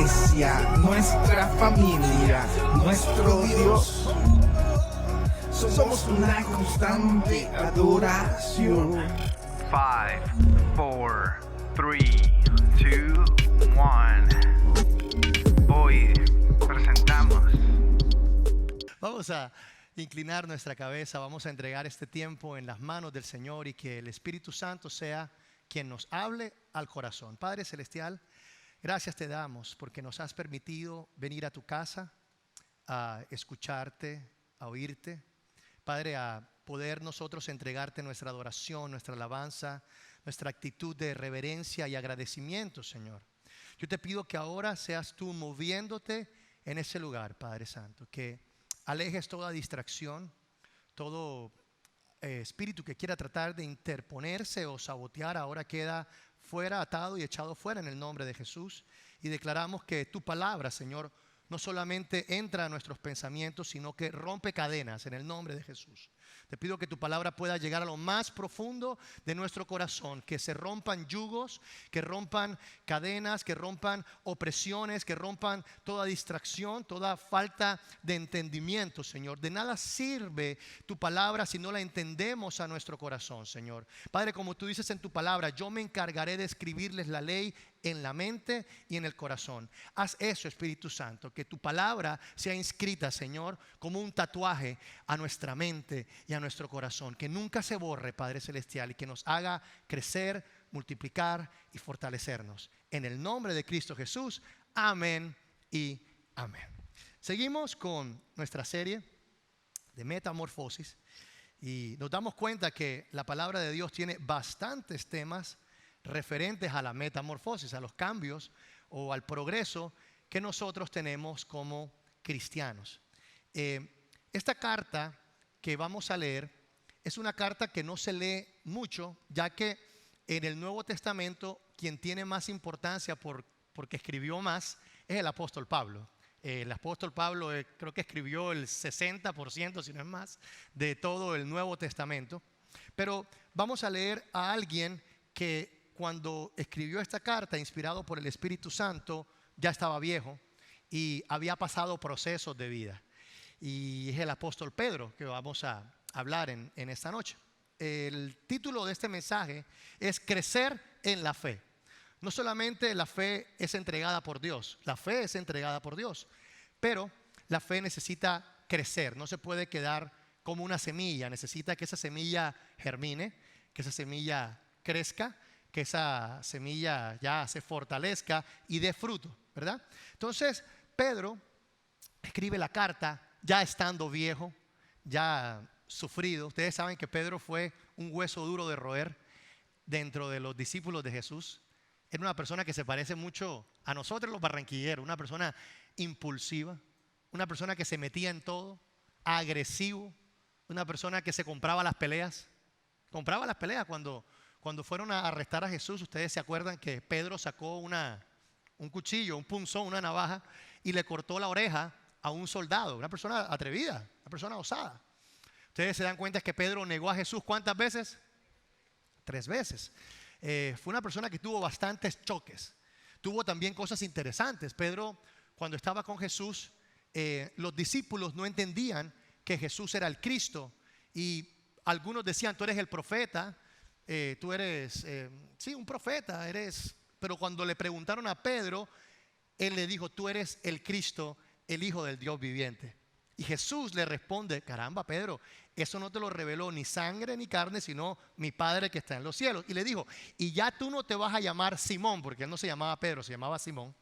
iglesia, nuestra familia, nuestro Dios. Somos una constante adoración. 5, 4, 3, 2, 1. Hoy presentamos. Vamos a inclinar nuestra cabeza, vamos a entregar este tiempo en las manos del Señor y que el Espíritu Santo sea quien nos hable al corazón. Padre Celestial, gracias te damos porque nos has permitido venir a tu casa a escucharte, a oírte. Padre, a poder nosotros entregarte nuestra adoración, nuestra alabanza, nuestra actitud de reverencia y agradecimiento, Señor. Yo te pido que ahora seas tú moviéndote en ese lugar, Padre Santo, que alejes toda distracción, todo espíritu que quiera tratar de interponerse o sabotear, ahora queda fuera, atado y echado fuera en el nombre de Jesús. Y declaramos que tu palabra, Señor, no solamente entra a nuestros pensamientos, sino que rompe cadenas en el nombre de Jesús. Te pido que tu palabra pueda llegar a lo más profundo de nuestro corazón, que se rompan yugos, que rompan cadenas, que rompan opresiones, que rompan toda distracción, toda falta de entendimiento, Señor. De nada sirve tu palabra si no la entendemos a nuestro corazón, Señor. Padre, como tú dices en tu palabra, yo me encargaré de escribirles la ley en la mente y en el corazón. Haz eso, Espíritu Santo, que tu palabra sea inscrita, Señor, como un tatuaje a nuestra mente y a nuestro corazón, que nunca se borre, Padre Celestial, y que nos haga crecer, multiplicar y fortalecernos. En el nombre de Cristo Jesús, amén y amén. Seguimos con nuestra serie de metamorfosis y nos damos cuenta que la palabra de Dios tiene bastantes temas referentes a la metamorfosis, a los cambios o al progreso que nosotros tenemos como cristianos. Esta carta que vamos a leer es una carta que no se lee mucho, ya que en el Nuevo Testamento quien tiene más importancia porque escribió más es el apóstol Pablo. El apóstol Pablo creo que escribió el 60%, si no es más, de todo el Nuevo Testamento. Pero vamos a leer a alguien que cuando escribió esta carta, inspirado por el Espíritu Santo, ya estaba viejo y había pasado procesos de vida. Y es el apóstol Pedro que vamos a hablar en esta noche. El título de este mensaje es Crecer en la fe. No solamente la fe es entregada por Dios, la fe es entregada por Dios, pero la fe necesita crecer, no se puede quedar como una semilla, necesita que esa semilla germine, que esa semilla crezca, que esa semilla ya se fortalezca y dé fruto, ¿verdad? Entonces, Pedro escribe la carta ya estando viejo, ya sufrido. Ustedes saben que Pedro fue un hueso duro de roer dentro de los discípulos de Jesús. Era una persona que se parece mucho a nosotros los barranquilleros, una persona impulsiva, una persona que se metía en todo, agresivo, una persona que se compraba las peleas cuando fueron a arrestar a Jesús. Ustedes se acuerdan que Pedro sacó un cuchillo, un punzón, una navaja y le cortó la oreja a un soldado, una persona atrevida, una persona osada. Ustedes se dan cuenta que Pedro negó a Jesús ¿cuántas veces? 3 veces. Fue una persona que tuvo bastantes choques. Tuvo también cosas interesantes. Pedro, cuando estaba con Jesús, los discípulos no entendían que Jesús era el Cristo y algunos decían, tú eres el profeta. Tú eres, sí, un profeta, pero cuando le preguntaron a Pedro, él le dijo, tú eres el Cristo, el Hijo del Dios viviente. Y Jesús le responde, caramba Pedro, eso no te lo reveló ni sangre ni carne, sino mi Padre que está en los cielos. Y le dijo, y ya tú no te vas a llamar Simón, porque él no se llamaba Pedro, se llamaba Simón,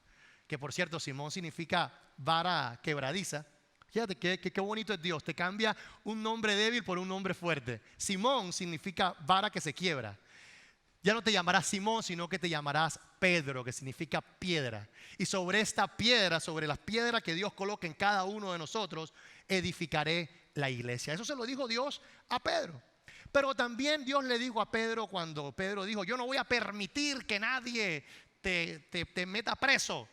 que por cierto Simón significa vara quebradiza. Fíjate qué bonito es Dios, te cambia un nombre débil por un nombre fuerte. Simón significa vara que se quiebra. Ya no te llamarás Simón, sino que te llamarás Pedro, que significa piedra. Y sobre esta piedra, sobre las piedras que Dios coloca en cada uno de nosotros, edificaré la iglesia. Eso se lo dijo Dios a Pedro. Pero también Dios le dijo a Pedro cuando Pedro dijo, yo no voy a permitir que nadie te meta preso.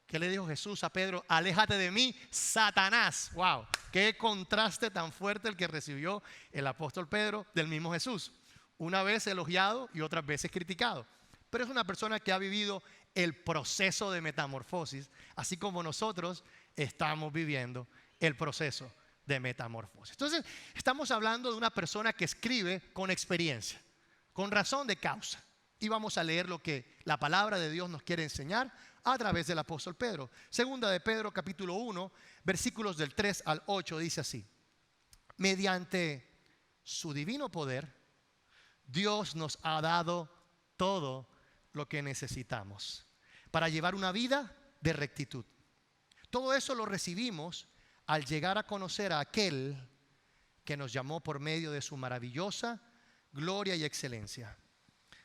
¿Qué le dijo Jesús a Pedro? Aléjate de mí, Satanás. Wow, qué contraste tan fuerte el que recibió el apóstol Pedro del mismo Jesús. Una vez elogiado y otras veces criticado. Pero es una persona que ha vivido el proceso de metamorfosis, así como nosotros estamos viviendo el proceso de metamorfosis. Entonces, estamos hablando de una persona que escribe con experiencia, con razón de causa. Y vamos a leer lo que la palabra de Dios nos quiere enseñar a través del apóstol Pedro. Segunda de Pedro, capítulo 1, versículos del 3 al 8, dice así: mediante su divino poder, Dios nos ha dado todo lo que necesitamos para llevar una vida de rectitud. Todo eso lo recibimos al llegar a conocer a aquel que nos llamó por medio de su maravillosa gloria y excelencia.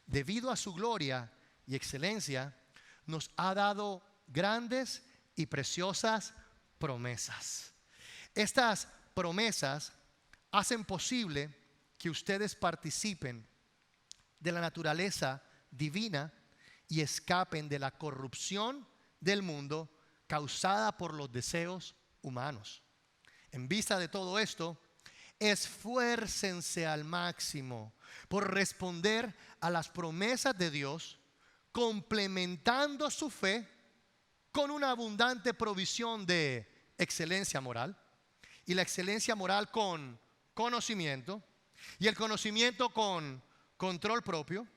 Debido a su gloria y excelencia, nos ha dado grandes y preciosas promesas. Estas promesas hacen posible que ustedes participen de la naturaleza divina y escapen de la corrupción del mundo causada por los deseos humanos. En vista de todo esto, esfuércense al máximo por responder a las promesas de Dios, complementando su fe con una abundante provisión de excelencia moral, y la excelencia moral con conocimiento, y el conocimiento con control propio,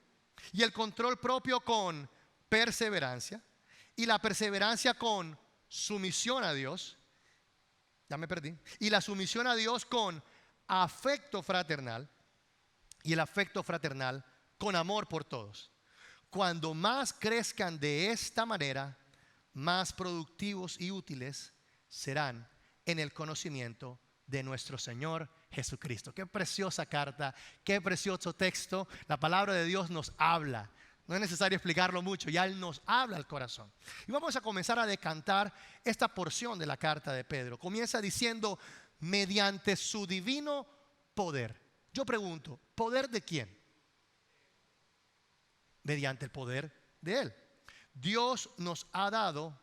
y el control propio con perseverancia, y la perseverancia con sumisión a Dios. Ya me perdí. Y la sumisión a Dios con afecto fraternal, y el afecto fraternal con amor por todos. Cuando más crezcan de esta manera, más productivos y útiles serán en el conocimiento de nuestro Señor Jesucristo. Qué preciosa carta, qué precioso texto. La palabra de Dios nos habla. No es necesario explicarlo mucho, ya Él nos habla al corazón. Y vamos a comenzar a decantar esta porción de la carta de Pedro. Comienza diciendo: mediante su divino poder. Yo pregunto, ¿poder de quién? Mediante el poder de Él. Dios nos ha dado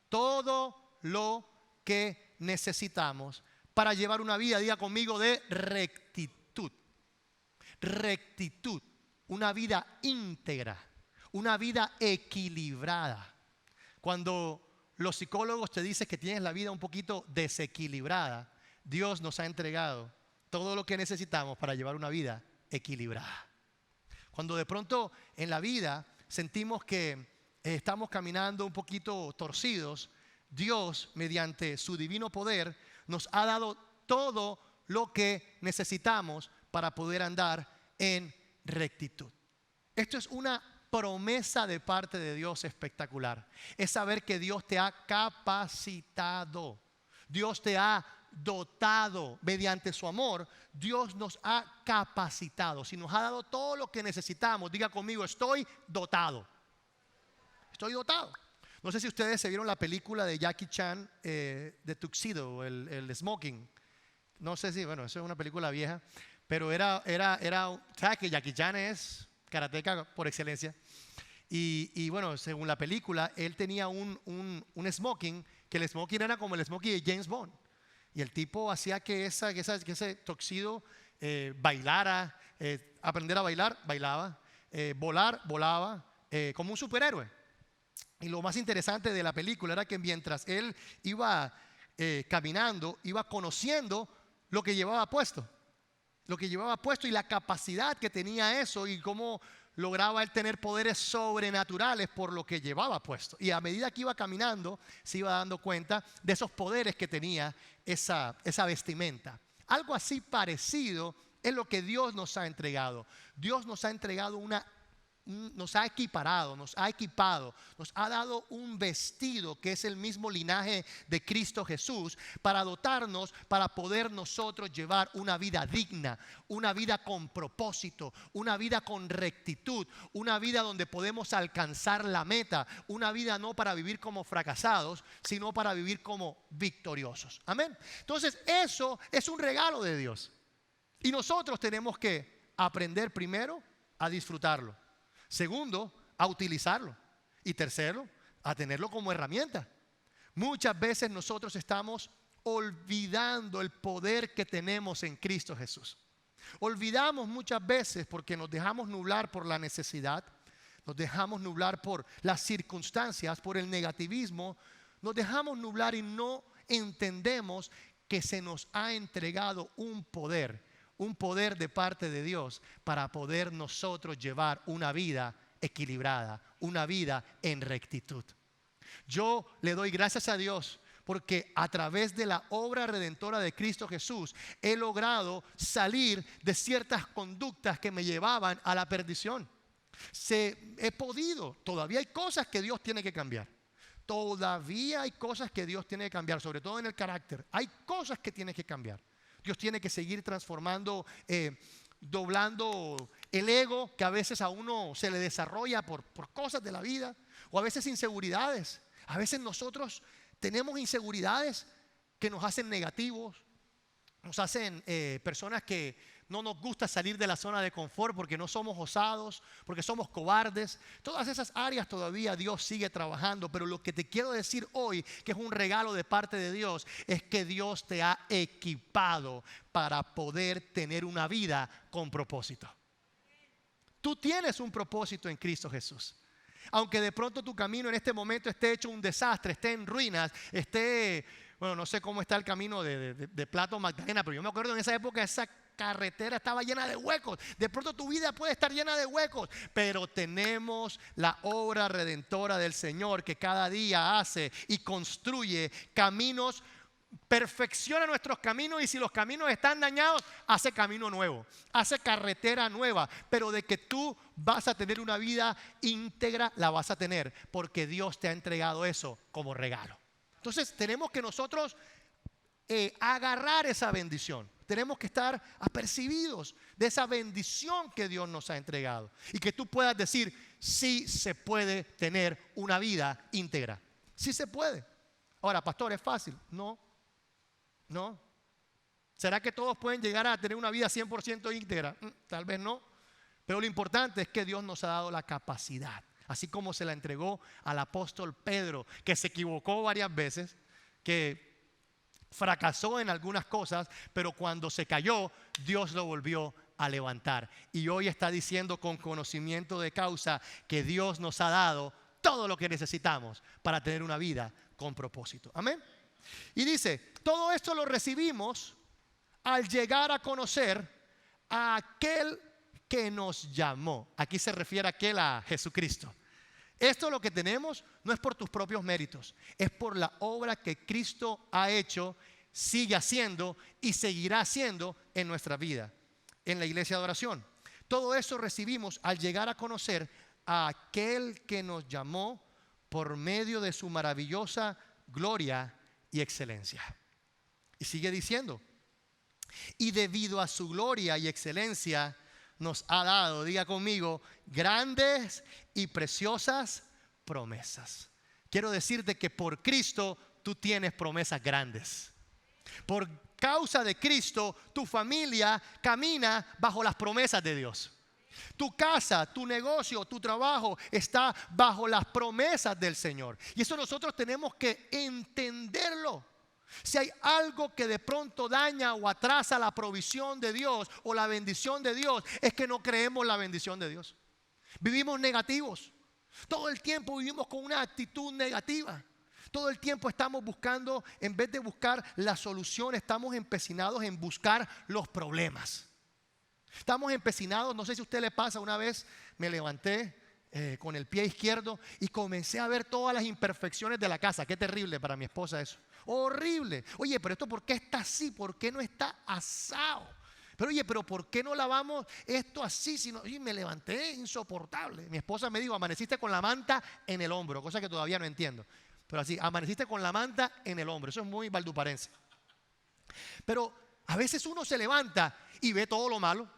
todo lo que necesitamos para llevar una vida, diga conmigo, de rectitud. Rectitud, una vida íntegra, una vida equilibrada. Cuando los psicólogos te dicen que tienes la vida un poquito desequilibrada, Dios nos ha entregado todo lo que necesitamos para llevar una vida equilibrada. Cuando de pronto en la vida sentimos que estamos caminando un poquito torcidos, Dios, mediante su divino poder, nos ha dado todo lo que necesitamos para poder andar en rectitud. Esto es una promesa de parte de Dios espectacular. Es saber que Dios te ha capacitado. Dios te ha dotado mediante su amor. Dios nos ha capacitado. Si nos ha dado todo lo que necesitamos, diga conmigo: estoy dotado. Estoy dotado. No sé si ustedes se vieron la película de Jackie Chan, de Tuxedo, el Smoking. No sé si, bueno, eso es una película vieja, pero ¿sabes que Jackie Chan es karateca por excelencia? Y bueno, según la película, él tenía un smoking, que el smoking era como el smoking de James Bond. Y el tipo hacía que ese Tuxedo bailara, aprender a bailar, bailaba, volar, volaba, como un superhéroe. Y lo más interesante de la película era que mientras él iba caminando, iba conociendo lo que llevaba puesto. Lo que llevaba puesto y la capacidad que tenía eso, y cómo lograba él tener poderes sobrenaturales por lo que llevaba puesto. Y a medida que iba caminando, se iba dando cuenta de esos poderes que tenía esa vestimenta. Algo así parecido es lo que Dios nos ha entregado. Dios nos ha entregado nos ha equiparado, nos ha equipado, nos ha dado un vestido que es el mismo linaje de Cristo Jesús, para dotarnos, para poder nosotros llevar una vida digna, una vida con propósito, una vida con rectitud, una vida donde podemos alcanzar la meta, una vida no para vivir como fracasados, sino para vivir como victoriosos. Amén. Entonces eso es un regalo de Dios, y nosotros tenemos que aprender primero a disfrutarlo. Segundo, a utilizarlo. Y tercero, a tenerlo como herramienta. Muchas veces nosotros estamos olvidando el poder que tenemos en Cristo Jesús. Olvidamos muchas veces, porque nos dejamos nublar por la necesidad, nos dejamos nublar por las circunstancias, por el negativismo, nos dejamos nublar y no entendemos que se nos ha entregado un poder de parte de Dios para poder nosotros llevar una vida equilibrada, una vida en rectitud. Yo le doy gracias a Dios porque a través de la obra redentora de Cristo Jesús he logrado salir de ciertas conductas que me llevaban a la perdición. He podido, todavía hay cosas que Dios tiene que cambiar. Todavía hay cosas que Dios tiene que cambiar, sobre todo en el carácter. Hay cosas que tiene que cambiar. Dios tiene que seguir transformando, doblando el ego que a veces a uno se le desarrolla por cosas de la vida, o a veces inseguridades. A veces nosotros tenemos inseguridades que nos hacen negativos, nos hacen personas que no nos gusta salir de la zona de confort porque no somos osados, porque somos cobardes. Todas esas áreas todavía Dios sigue trabajando, pero lo que te quiero decir hoy, que es un regalo de parte de Dios, es que Dios te ha equipado para poder tener una vida con propósito. Tú tienes un propósito en Cristo Jesús. Aunque de pronto tu camino en este momento esté hecho un desastre, esté en ruinas, bueno, no sé cómo está el camino de Plato Magdalena, pero yo me acuerdo en esa época esa carretera estaba llena de huecos. De pronto tu vida puede estar llena de huecos, pero tenemos la obra redentora del Señor que cada día hace y construye caminos, perfecciona nuestros caminos, y si los caminos están dañados, hace camino nuevo, hace carretera nueva. Pero de que tú vas a tener una vida íntegra, la vas a tener porque Dios te ha entregado eso como regalo. Entonces tenemos que nosotros agarrar esa bendición. Tenemos que estar apercibidos de esa bendición que Dios nos ha entregado y que tú puedas decir: sí se puede tener una vida íntegra. Sí se puede. Ahora, pastor, ¿es fácil? No. ¿Será que todos pueden llegar a tener una vida 100% íntegra? Tal vez no. Pero lo importante es que Dios nos ha dado la capacidad, así como se la entregó al apóstol Pedro, que se equivocó varias veces, que fracasó en algunas cosas, pero cuando se cayó, Dios lo volvió a levantar. Y hoy está diciendo con conocimiento de causa que Dios nos ha dado todo lo que necesitamos para tener una vida con propósito. Amén. Y dice, todo esto lo recibimos al llegar a conocer a aquel que nos llamó. Aquí se refiere a Jesucristo. Esto lo que tenemos no es por tus propios méritos, es por la obra que Cristo ha hecho, sigue haciendo y seguirá haciendo en nuestra vida, en la iglesia de oración. Todo eso recibimos al llegar a conocer a aquel que nos llamó por medio de su maravillosa gloria y excelencia. Y sigue diciendo, y debido a su gloria y excelencia nos ha dado, diga conmigo, grandes y preciosas promesas. Quiero decirte que por Cristo tú tienes promesas grandes. Por causa de Cristo tu familia camina bajo las promesas de Dios. Tu casa, tu negocio, tu trabajo está bajo las promesas del Señor. Y eso nosotros tenemos que entenderlo. Si hay algo que de pronto daña o atrasa la provisión de Dios o la bendición de Dios, es que no creemos la bendición de Dios. Vivimos negativos. Todo el tiempo vivimos con una actitud negativa. Todo el tiempo estamos buscando, en vez de buscar la solución, estamos empecinados en buscar los problemas. Estamos empecinados, no sé si a usted le pasa, una vez me levanté con el pie izquierdo y comencé a ver todas las imperfecciones de la casa. Qué terrible para mi esposa eso. Horrible. Oye, pero esto ¿por qué está así? ¿Por qué no está asado? Pero oye, pero ¿por qué no lavamos esto así? Y me levanté insoportable. Mi esposa me dijo, amaneciste con la manta en el hombro, cosa que todavía no entiendo. Pero así, amaneciste con la manta en el hombro. Eso es muy valduparense. Pero a veces uno se levanta y ve todo lo malo,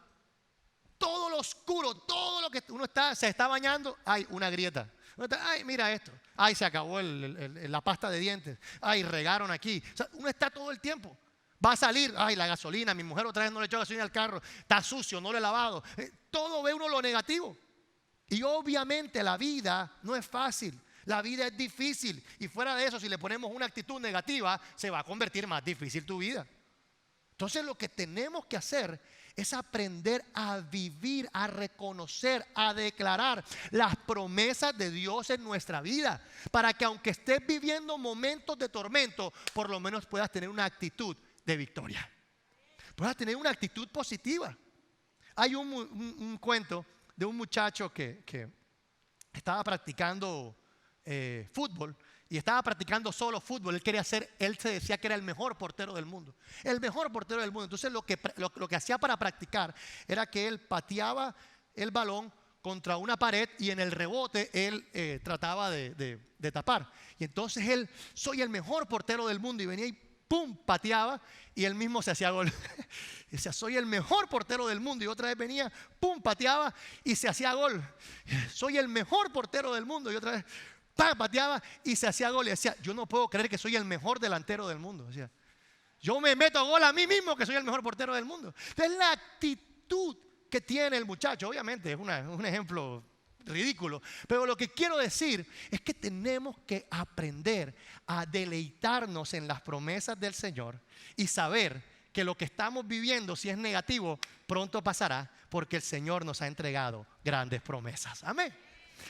todo lo oscuro, todo lo que uno se está bañando. Hay una grieta. Ay, mira esto. Ay, se acabó la pasta de dientes. Ay, regaron aquí. O sea, uno está todo el tiempo. Va a salir. Ay, la gasolina. Mi mujer otra vez no le echó gasolina al carro. Está sucio, no lo he lavado. Todo ve uno lo negativo. Y obviamente la vida no es fácil. La vida es difícil. Y fuera de eso, si le ponemos una actitud negativa, se va a convertir más difícil tu vida. Entonces lo que tenemos que hacer Es aprender a vivir, a reconocer, a declarar las promesas de Dios en nuestra vida. Para que aunque estés viviendo momentos de tormento, por lo menos puedas tener una actitud de victoria. Puedas tener una actitud positiva. Hay un cuento de un muchacho que estaba practicando fútbol. Y estaba practicando solo fútbol. Él se decía que era el mejor portero del mundo. El mejor portero del mundo. Entonces lo que hacía para practicar era que él pateaba el balón contra una pared y en el rebote él trataba de tapar. Y entonces él, soy el mejor portero del mundo, y venía y pum, pateaba y él mismo se hacía gol. Decía, soy el mejor portero del mundo, y otra vez venía, pum, pateaba y se hacía gol. Soy el mejor portero del mundo, y otra vez pateaba y se hacía gol. Y decía, yo no puedo creer que soy el mejor delantero del mundo. Decía, yo me meto a gol a mí mismo que soy el mejor portero del mundo. Entonces la actitud que tiene el muchacho, obviamente es un ejemplo ridículo, pero lo que quiero decir es que tenemos que aprender a deleitarnos en las promesas del Señor y saber que lo que estamos viviendo, si es negativo, pronto pasará, porque el Señor nos ha entregado grandes promesas. Amén.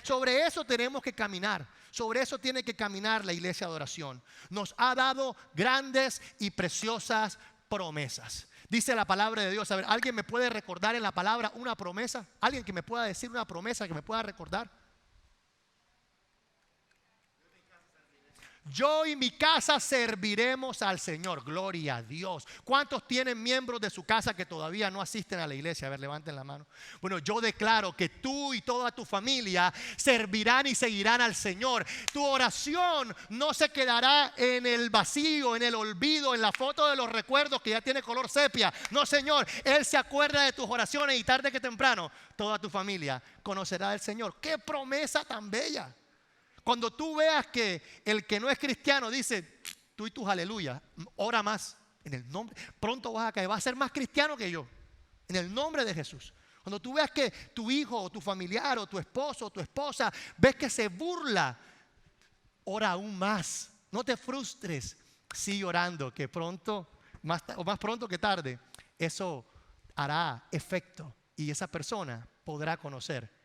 Sobre eso tenemos que caminar. Sobre eso tiene que caminar la iglesia de oración. Nos ha dado grandes y preciosas promesas. Dice la palabra de Dios. A ver, ¿alguien me puede recordar en la palabra una promesa? ¿Alguien que me pueda decir una promesa que me pueda recordar? Yo y mi casa serviremos al Señor. Gloria a Dios. ¿Cuántos tienen miembros de su casa que todavía no asisten a la iglesia? A ver, levanten la mano. Bueno, yo declaro que tú y toda tu familia servirán y seguirán al Señor. Tu oración no se quedará en el vacío, en el olvido, en la foto de los recuerdos que ya tiene color sepia. No, Señor, Él se acuerda de tus oraciones, y tarde que temprano toda tu familia conocerá al Señor. ¡Qué promesa tan bella! Cuando tú veas que el que no es cristiano dice, tú y tus aleluya, ora más en el nombre, pronto vas a caer, vas a ser más cristiano que yo, en el nombre de Jesús. Cuando tú veas que tu hijo o tu familiar o tu esposo o tu esposa ves que se burla, ora aún más. No te frustres, sigue orando, que pronto, más pronto que tarde, eso hará efecto y esa persona podrá conocer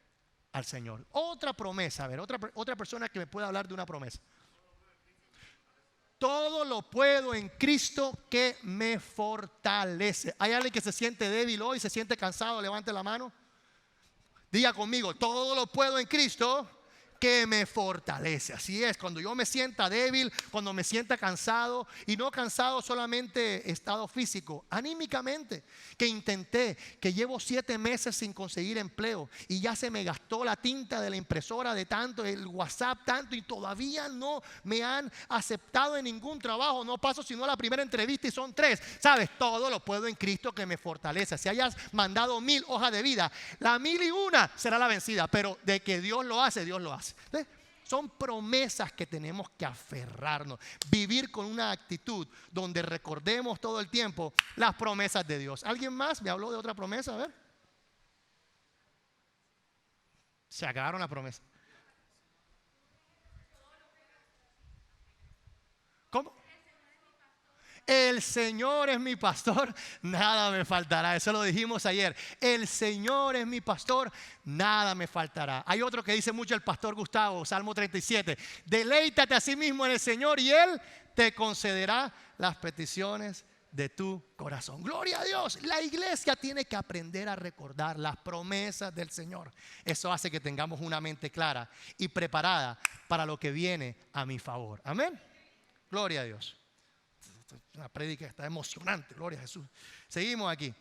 al Señor. Otra promesa, a ver, otra persona que me pueda hablar de una promesa. Todo lo puedo en Cristo que me fortalece. ¿Hay alguien que se siente débil hoy, se siente cansado? Levante la mano. Diga conmigo, todo lo puedo en Cristo que me fortalece. Así es, cuando yo me sienta débil, cuando me sienta cansado, y no cansado solamente estado físico, anímicamente, que intenté, que llevo 7 meses sin conseguir empleo y ya se me gastó la tinta de la impresora de tanto, el WhatsApp tanto, y todavía no me han aceptado en ningún trabajo. No paso sino a la primera entrevista y son 3. Sabes, todo lo puedo en Cristo que me fortalece. Si hayas mandado 1000 hojas de vida, la 1001 será la vencida, pero de que Dios lo hace, Dios lo hace. ¿Ves? Son promesas que tenemos que aferrarnos, vivir con una actitud donde recordemos todo el tiempo las promesas de Dios. ¿Alguien más me habló de otra promesa? A ver. Se acabaron las promesas. ¿Cómo? El Señor es mi pastor, nada me faltará. Eso lo dijimos ayer. El Señor es mi pastor, nada me faltará. Hay otro que dice mucho el pastor Gustavo, Salmo 37. Deleítate a sí mismo en el Señor y Él te concederá las peticiones de tu corazón. Gloria a Dios. La iglesia tiene que aprender a recordar las promesas del Señor. Eso hace que tengamos una mente clara y preparada para lo que viene a mi favor. Amén. Gloria a Dios. Una prédica está emocionante, gloria a Jesús. Seguimos aquí.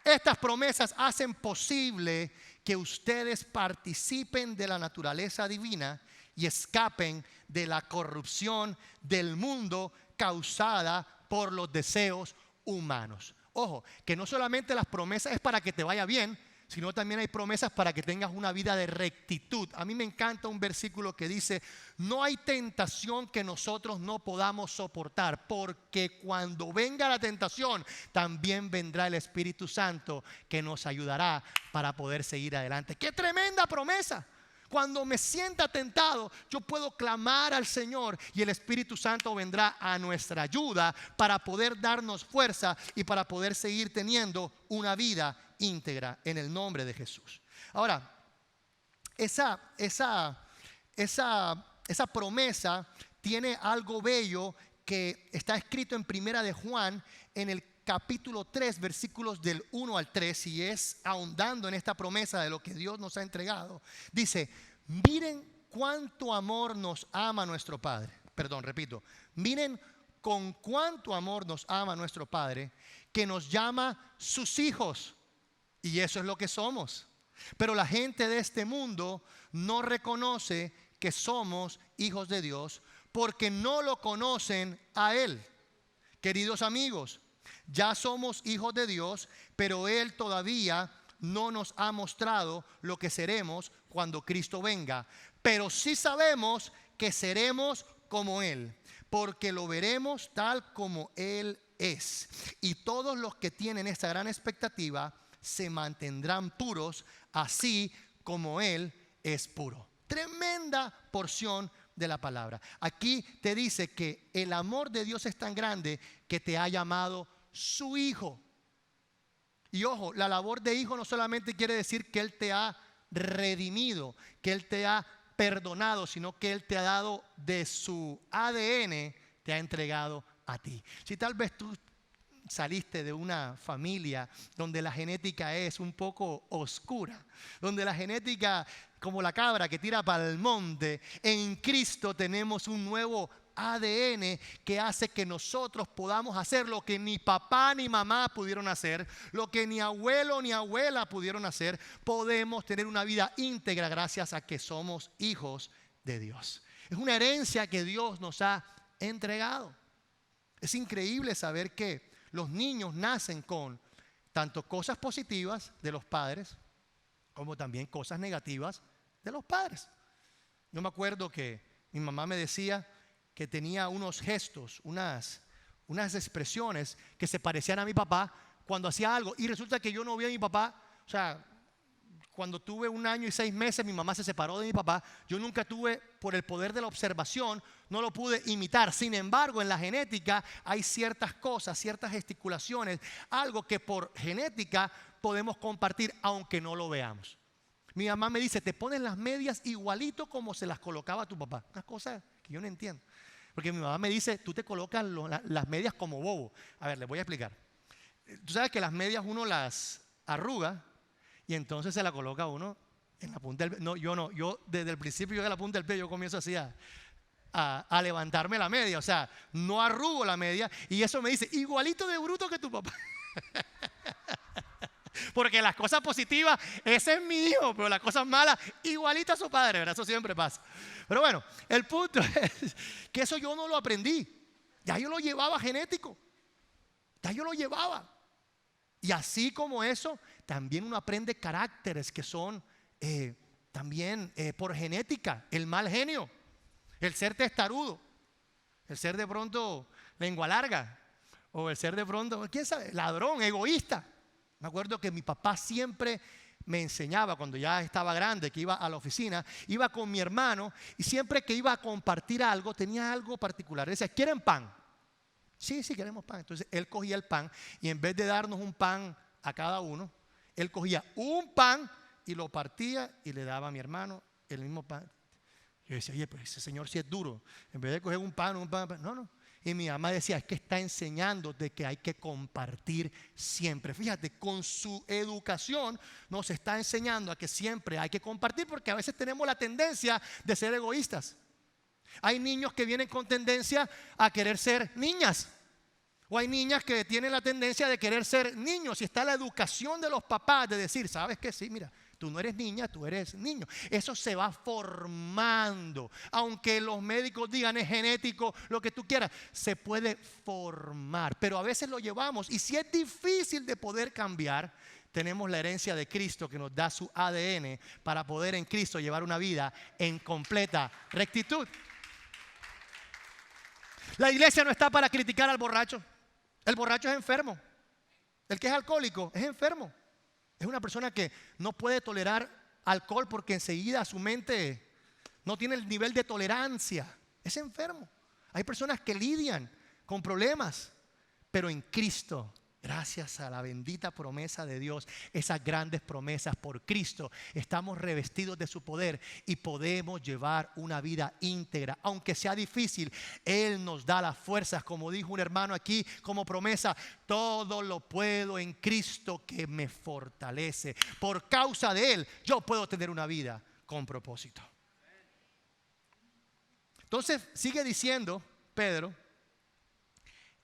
Estas promesas hacen posible que ustedes participen de la naturaleza divina y escapen de la corrupción del mundo causada por los deseos humanos. Ojo, que no solamente las promesas es para que te vaya bien, sino también hay promesas para que tengas una vida de rectitud. A mí me encanta un versículo que dice: no hay tentación que nosotros no podamos soportar, porque cuando venga la tentación, también vendrá el Espíritu Santo que nos ayudará para poder seguir adelante. ¡Qué tremenda promesa! Cuando me sienta tentado, yo puedo clamar al Señor y el Espíritu Santo vendrá a nuestra ayuda para poder darnos fuerza y para poder seguir teniendo una vida íntegra en el nombre de Jesús. Ahora, esa promesa tiene algo bello que está escrito en Primera de Juan en el capítulo 3, versículos del 1 al 3, y es ahondando en esta promesa de lo que Dios nos ha entregado. Dice, miren cuánto amor nos ama nuestro Padre. Miren con cuánto amor nos ama nuestro Padre, que nos llama sus hijos. Y eso es lo que somos. Pero la gente de este mundo no reconoce que somos hijos de Dios porque no lo conocen a Él. Queridos amigos, ya somos hijos de Dios, pero Él todavía no nos ha mostrado lo que seremos cuando Cristo venga. Pero sí sabemos que seremos como Él, porque lo veremos tal como Él es. Y todos los que tienen esta gran expectativa se mantendrán puros, así como Él es puro. Tremenda porción de la palabra. Aquí te dice que el amor de Dios es tan grande que te ha llamado su hijo. Y ojo, la labor de hijo no solamente quiere decir que Él te ha redimido, que Él te ha perdonado, sino que Él te ha dado de su ADN, te ha entregado a ti. Si tal vez tú saliste de una familia donde la genética es un poco oscura, donde la genética como la cabra que tira para el monte, en Cristo tenemos un nuevo ADN que hace que nosotros podamos hacer lo que ni papá ni mamá pudieron hacer, lo que ni abuelo ni abuela pudieron hacer. Podemos tener una vida íntegra gracias a que somos hijos de Dios. Es una herencia que Dios nos ha entregado. Es increíble saber que los niños nacen con tanto cosas positivas de los padres como también cosas negativas de los padres. Yo me acuerdo que mi mamá me decía que tenía unos gestos, unas expresiones que se parecían a mi papá cuando hacía algo, y resulta que yo no vi a mi papá. O sea, cuando tuve 1 año y 6 meses, mi mamá se separó de mi papá. Yo nunca tuve, por el poder de la observación, no lo pude imitar. Sin embargo, en la genética hay ciertas cosas, ciertas gesticulaciones, algo que por genética podemos compartir aunque no lo veamos. Mi mamá me dice, te pones las medias igualito como se las colocaba tu papá. Una cosa que yo no entiendo. Porque mi mamá me dice, tú te colocas las medias como bobo. A ver, les voy a explicar. Tú sabes que las medias uno las arruga y entonces se la coloca uno en la punta del pie. No, yo no. Yo desde el principio de la punta del pie yo comienzo así a levantarme la media. O sea, no arrugo la media. Y eso me dice, igualito de bruto que tu papá. Porque las cosas positivas, ese es mi hijo, pero las cosas malas, igualito a su padre, ¿verdad? Eso siempre pasa. Pero bueno, el punto es que eso yo no lo aprendí. Ya yo lo llevaba genético. Ya yo lo llevaba. Y así como eso, también uno aprende caracteres que son también por genética. El mal genio, el ser testarudo, el ser de pronto lengua larga, o el ser de pronto, quién sabe, ladrón, egoísta. Me acuerdo que mi papá siempre me enseñaba, cuando ya estaba grande, que iba a la oficina, iba con mi hermano, y siempre que iba a compartir algo, tenía algo particular. Decía, ¿quieren pan? Sí, queremos pan. Entonces él cogía el pan y en vez de darnos un pan a cada uno, él cogía un pan y lo partía y le daba a mi hermano el mismo pan. Yo decía, oye, pues ese señor sí es duro. En vez de coger un pan, no. Y mi mamá decía, es que está enseñándote que hay que compartir siempre. Fíjate, con su educación nos está enseñando a que siempre hay que compartir, porque a veces tenemos la tendencia de ser egoístas. Hay niños que vienen con tendencia a querer ser niñas. O hay niñas que tienen la tendencia de querer ser niños. Y está la educación de los papás de decir, ¿sabes qué? Sí, mira, tú no eres niña, tú eres niño. Eso se va formando. Aunque los médicos digan es genético, lo que tú quieras, se puede formar. Pero a veces lo llevamos. Y si es difícil de poder cambiar, tenemos la herencia de Cristo que nos da su ADN para poder en Cristo llevar una vida en completa rectitud. La iglesia no está para criticar al borracho. El borracho es enfermo. El que es alcohólico es enfermo. Es una persona que no puede tolerar alcohol porque enseguida su mente no tiene el nivel de tolerancia. Es enfermo. Hay personas que lidian con problemas, pero en Cristo, gracias a la bendita promesa de Dios, esas grandes promesas por Cristo, estamos revestidos de su poder y podemos llevar una vida íntegra. Aunque sea difícil, Él nos da las fuerzas. Como dijo un hermano aquí como promesa, todo lo puedo en Cristo que me fortalece. Por causa de Él, yo puedo tener una vida con propósito. Entonces sigue diciendo Pedro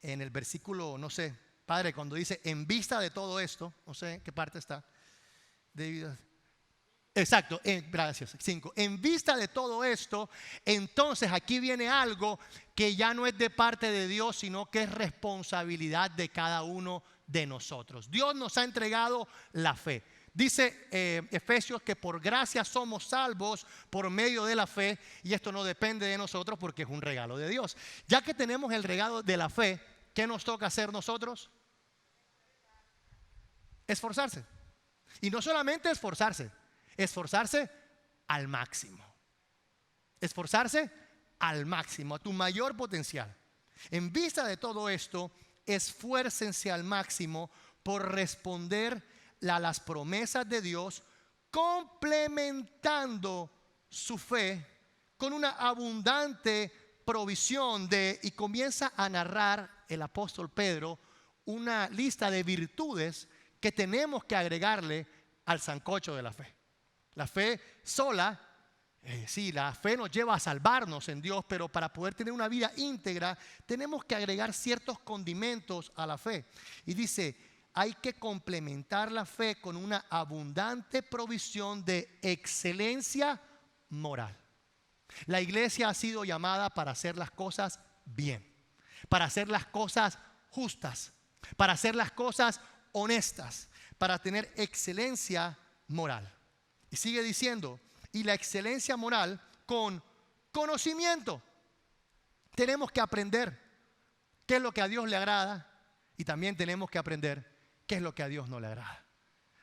en el versículo, no sé, Padre, cuando dice en vista de todo esto, no sé en qué parte está. Exacto, gracias, 5. En vista de todo esto, entonces aquí viene algo que ya no es de parte de Dios, sino que es responsabilidad de cada uno de nosotros. Dios nos ha entregado la fe. Dice Efesios que por gracia somos salvos por medio de la fe, y esto no depende de nosotros porque es un regalo de Dios. Ya que tenemos el regalo de la fe, ¿qué nos toca hacer nosotros? Esforzarse. Y no solamente esforzarse al máximo. Esforzarse al máximo, a tu mayor potencial. En vista de todo esto, esfuércense al máximo por responder a las promesas de Dios, complementando su fe con una abundante provisión y comienza a narrar el apóstol Pedro una lista de virtudes que tenemos que agregarle al sancocho de la fe. La fe sola, sí, la fe nos lleva a salvarnos en Dios, pero para poder tener una vida íntegra tenemos que agregar ciertos condimentos a la fe. Y dice, hay que complementar la fe con una abundante provisión de excelencia moral. La iglesia ha sido llamada para hacer las cosas bien, para hacer las cosas justas, para hacer las cosas honestas, para tener excelencia moral. Y sigue diciendo, y la excelencia moral con conocimiento. Tenemos que aprender qué es lo que a Dios le agrada y también tenemos que aprender qué es lo que a Dios no le agrada.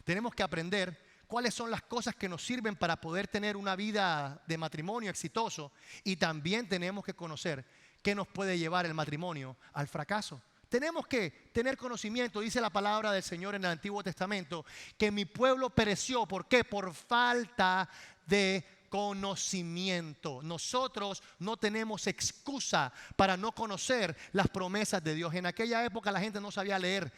Tenemos que aprender cuáles son las cosas que nos sirven para poder tener una vida de matrimonio exitoso, y también tenemos que conocer qué nos puede llevar el matrimonio al fracaso. Tenemos que tener conocimiento. Dice la palabra del Señor en el Antiguo Testamento que mi pueblo pereció. ¿Por qué? Por falta de conocimiento. Nosotros no tenemos excusa para no conocer las promesas de Dios. En aquella época la gente no sabía leer,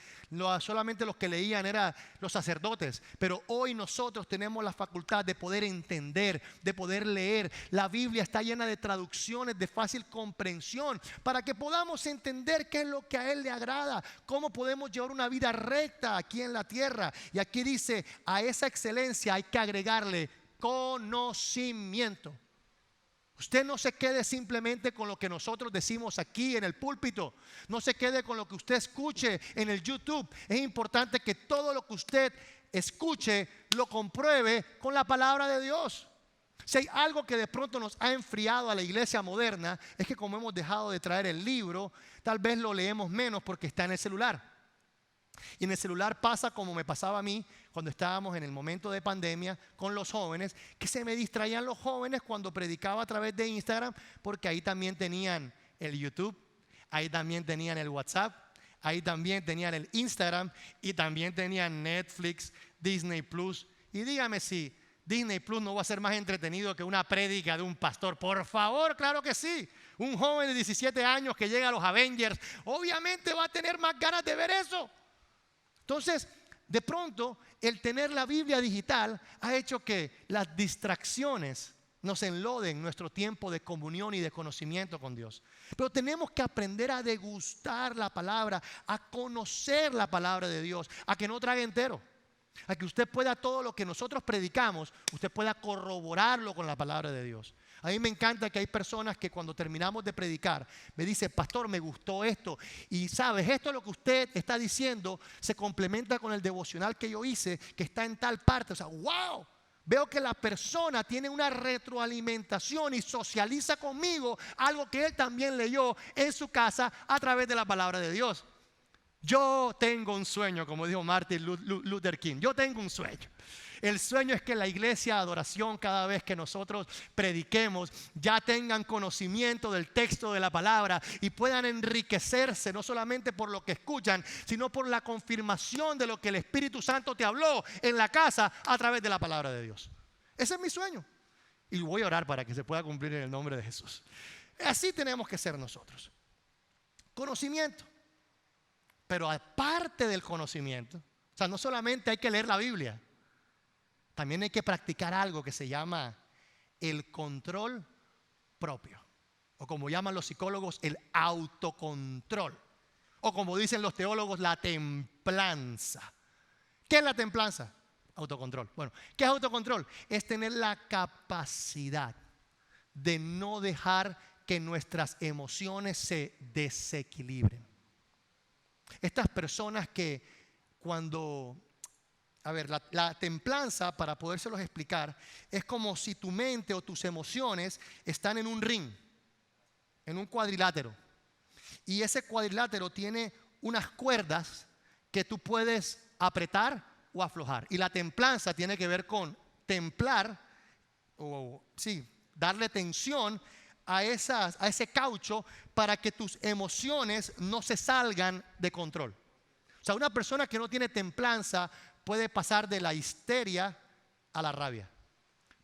solamente los que leían eran los sacerdotes, pero hoy nosotros tenemos la facultad de poder entender, de poder leer. La Biblia está llena de traducciones de fácil comprensión para que podamos entender qué es lo que a Él le agrada, cómo podemos llevar una vida recta aquí en la tierra. Y aquí dice, a esa excelencia hay que agregarle conocimiento. Usted no se quede simplemente con lo que nosotros decimos aquí en el púlpito. No se quede con lo que usted escuche en el YouTube. Es importante que todo lo que usted escuche lo compruebe con la palabra de Dios. Si hay algo que de pronto nos ha enfriado a la iglesia moderna, es que como hemos dejado de traer el libro, tal vez lo leemos menos porque está en el celular. Y en el celular pasa como me pasaba a mí cuando estábamos en el momento de pandemia con los jóvenes, que se me distraían los jóvenes cuando predicaba a través de Instagram, porque ahí también tenían el YouTube, ahí también tenían el WhatsApp, ahí también tenían el Instagram y también tenían Netflix, Disney Plus. Y dígame si Disney Plus no va a ser más entretenido que una prédica de un pastor. Por favor, claro que sí. Un joven de 17 años que llega a los Avengers, obviamente va a tener más ganas de ver eso. Entonces, de pronto, el tener la Biblia digital ha hecho que las distracciones nos enloden nuestro tiempo de comunión y de conocimiento con Dios. Pero tenemos que aprender a degustar la palabra, a conocer la palabra de Dios, a que no trague entero, a que usted pueda todo lo que nosotros predicamos, usted pueda corroborarlo con la palabra de Dios. A mí me encanta que hay personas que cuando terminamos de predicar me dicen, pastor, me gustó esto. Y sabes, esto es lo que usted está diciendo, se complementa con el devocional que yo hice, que está en tal parte. O sea, wow, veo que la persona tiene una retroalimentación y socializa conmigo algo que él también leyó en su casa a través de la palabra de Dios. Yo tengo un sueño, como dijo Martin Luther King, yo tengo un sueño. El sueño es que la iglesia de adoración, cada vez que nosotros prediquemos, ya tengan conocimiento del texto de la palabra y puedan enriquecerse no solamente por lo que escuchan, sino por la confirmación de lo que el Espíritu Santo te habló en la casa a través de la palabra de Dios. Ese es mi sueño. Y voy a orar para que se pueda cumplir en el nombre de Jesús. Así tenemos que ser nosotros. Conocimiento. Pero aparte del conocimiento, o sea, no solamente hay que leer la Biblia, también hay que practicar algo que se llama el control propio. O como llaman los psicólogos, el autocontrol. O como dicen los teólogos, la templanza. ¿Qué es la templanza? Autocontrol. Bueno, ¿qué es autocontrol? Es tener la capacidad de no dejar que nuestras emociones se desequilibren. Estas personas que cuando, la templanza, para podérselos explicar, es como si tu mente o tus emociones están en un ring, en un cuadrilátero. Y ese cuadrilátero tiene unas cuerdas que tú puedes apretar o aflojar. Y la templanza tiene que ver con templar, darle tensión a ese caucho para que tus emociones no se salgan de control. O sea, una persona que no tiene templanza puede pasar de la histeria a la rabia.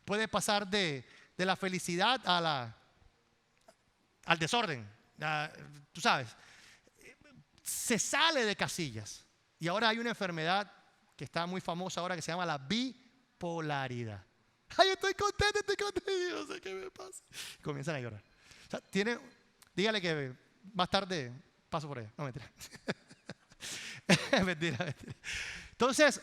Puede pasar de la felicidad al desorden. Tú sabes, se sale de casillas. Y ahora hay una enfermedad que está muy famosa ahora que se llama la bipolaridad. Ay, estoy contento, no sé qué me pasa. Comienzan a llorar. O sea, dígale que más tarde paso por allá. No, mentira. Mentira. Entonces,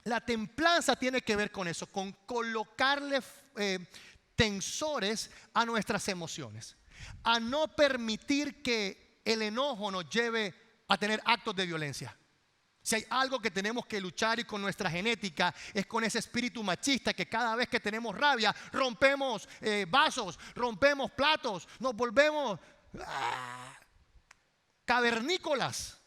la templanza tiene que ver con eso, con colocarle tensores a nuestras emociones, a no permitir que el enojo nos lleve a tener actos de violencia. Si hay algo que tenemos que luchar y con nuestra genética es con ese espíritu machista que cada vez que tenemos rabia rompemos vasos, rompemos platos, nos volvemos cavernícolas.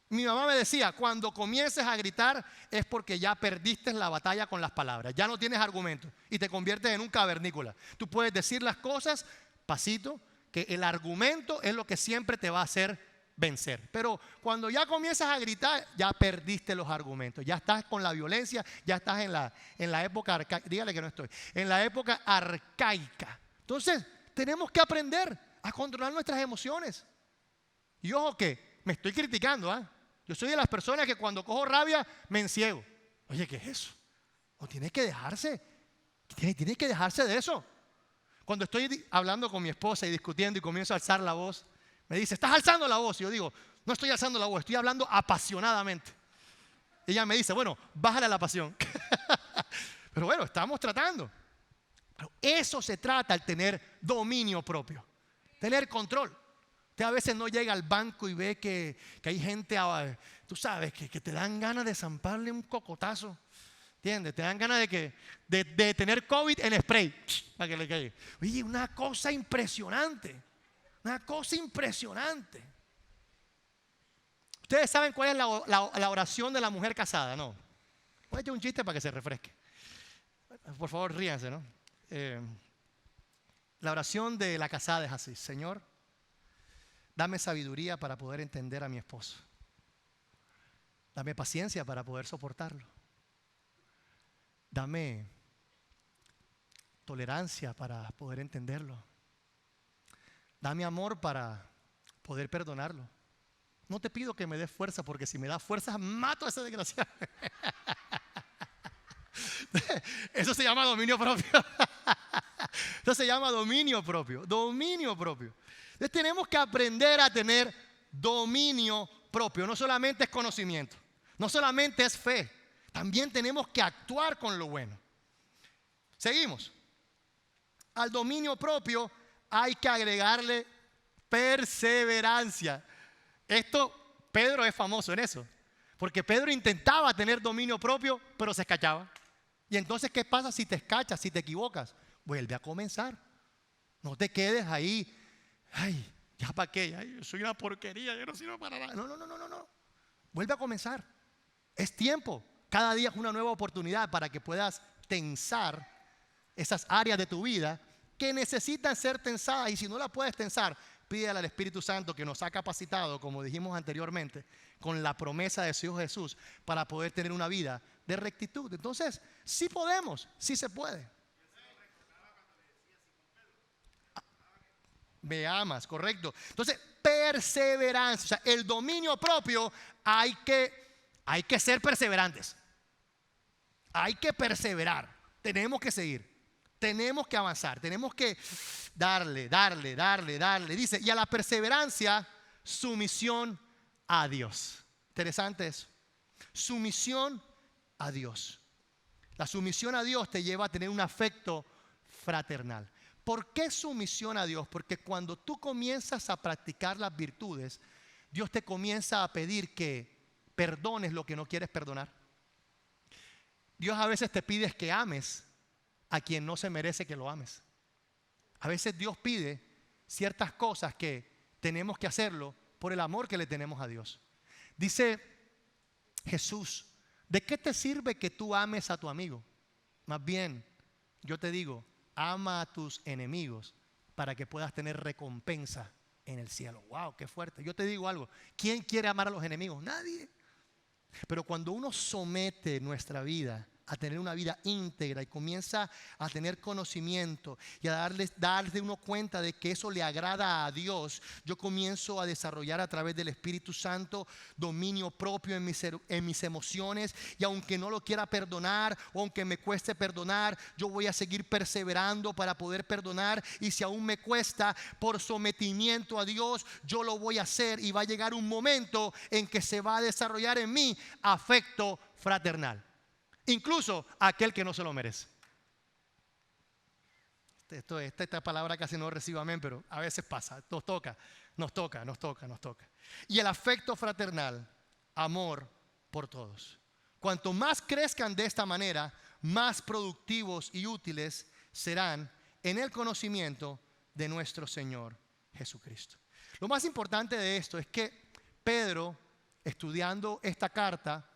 Mi mamá me decía, cuando comiences a gritar es porque ya perdiste la batalla con las palabras, ya no tienes argumentos y te conviertes en un cavernícola. Tú puedes decir las cosas pasito, que el argumento es lo que siempre te va a hacer vencer. Pero cuando ya comienzas a gritar, ya perdiste los argumentos, ya estás con la violencia, ya estás en la época arcaica. Dígale que no estoy. En la época arcaica. Entonces, tenemos que aprender a controlar nuestras emociones. Y ojo que me estoy criticando, Yo soy de las personas que cuando cojo rabia me enciego. Oye, ¿qué es eso? No, tiene que dejarse de eso. Cuando estoy hablando con mi esposa y discutiendo y comienzo a alzar la voz, me dice, ¿estás alzando la voz? Y yo digo, no estoy alzando la voz, estoy hablando apasionadamente. Ella me dice, bueno, bájale la pasión. Pero bueno, estamos tratando. Pero eso se trata, el tener dominio propio, tener control. Usted a veces no llega al banco y ve que hay gente, tú sabes, que te dan ganas de zamparle un cocotazo. ¿Entiendes? Te dan ganas de tener COVID en spray para que le caiga. Oye, una cosa impresionante. Una cosa impresionante. Ustedes saben cuál es la oración de la mujer casada, ¿no? Voy a echar un chiste para que se refresque. Por favor, ríanse, ¿no? La oración de la casada es así: Señor, dame sabiduría para poder entender a mi esposo. Dame paciencia para poder soportarlo. Dame tolerancia para poder entenderlo. Dame amor para poder perdonarlo. No te pido que me des fuerza, porque si me das fuerza mato a ese desgraciado. Eso se llama dominio propio. Eso se llama dominio propio. Dominio propio. Entonces tenemos que aprender a tener dominio propio. No solamente es conocimiento, no solamente es fe, también tenemos que actuar con lo bueno. Seguimos. Al dominio propio hay que agregarle perseverancia. Pedro es famoso en eso, porque Pedro intentaba tener dominio propio, pero se escachaba. Y entonces, ¿qué pasa si te escachas, si te equivocas? Vuelve a comenzar. No te quedes ahí. Ay, ¿ya para qué? Ay, yo soy una porquería, yo no sirvo para nada. No. Vuelve a comenzar. Es tiempo Cada día es una nueva oportunidad para que puedas tensar esas áreas de tu vida que necesitan ser tensadas. Y si no la puedes tensar, pídele al Espíritu Santo, que nos ha capacitado, como dijimos anteriormente, con la promesa de su Hijo Jesús, para poder tener una vida de rectitud. Entonces, sí podemos, sí se puede. Me amas, correcto. Entonces, perseverancia, o sea, el dominio propio, hay que ser perseverantes. Hay que perseverar. Tenemos que seguir. Tenemos que avanzar. Tenemos que darle. Dice, y a la perseverancia, sumisión a Dios. Interesante eso. Sumisión a Dios. La sumisión a Dios te lleva a tener un afecto fraternal. ¿Por qué sumisión a Dios? Porque cuando tú comienzas a practicar las virtudes, Dios te comienza a pedir que perdones lo que no quieres perdonar. Dios a veces te pide que ames a quien no se merece que lo ames. A veces Dios pide ciertas cosas que tenemos que hacerlo por el amor que le tenemos a Dios. Dice Jesús, ¿de qué te sirve que tú ames a tu amigo? Más bien, yo te digo, ama a tus enemigos para que puedas tener recompensa en el cielo. Wow, qué fuerte. Yo te digo algo, ¿quién quiere amar a los enemigos? Nadie. Pero cuando uno somete nuestra vida a tener una vida íntegra y comienza a tener conocimiento y a darle uno cuenta de que eso le agrada a Dios, yo comienzo a desarrollar a través del Espíritu Santo dominio propio en mis emociones, y aunque no lo quiera perdonar o aunque me cueste perdonar, yo voy a seguir perseverando para poder perdonar, y si aún me cuesta, por sometimiento a Dios, yo lo voy a hacer, y va a llegar un momento en que se va a desarrollar en mí afecto fraternal. Incluso a aquel que no se lo merece. Esta palabra casi no recibo amén, pero a veces pasa, nos toca. Y el afecto fraternal, amor por todos. Cuanto más crezcan de esta manera, más productivos y útiles serán en el conocimiento de nuestro Señor Jesucristo. Lo más importante de esto es que Pedro, estudiando esta carta,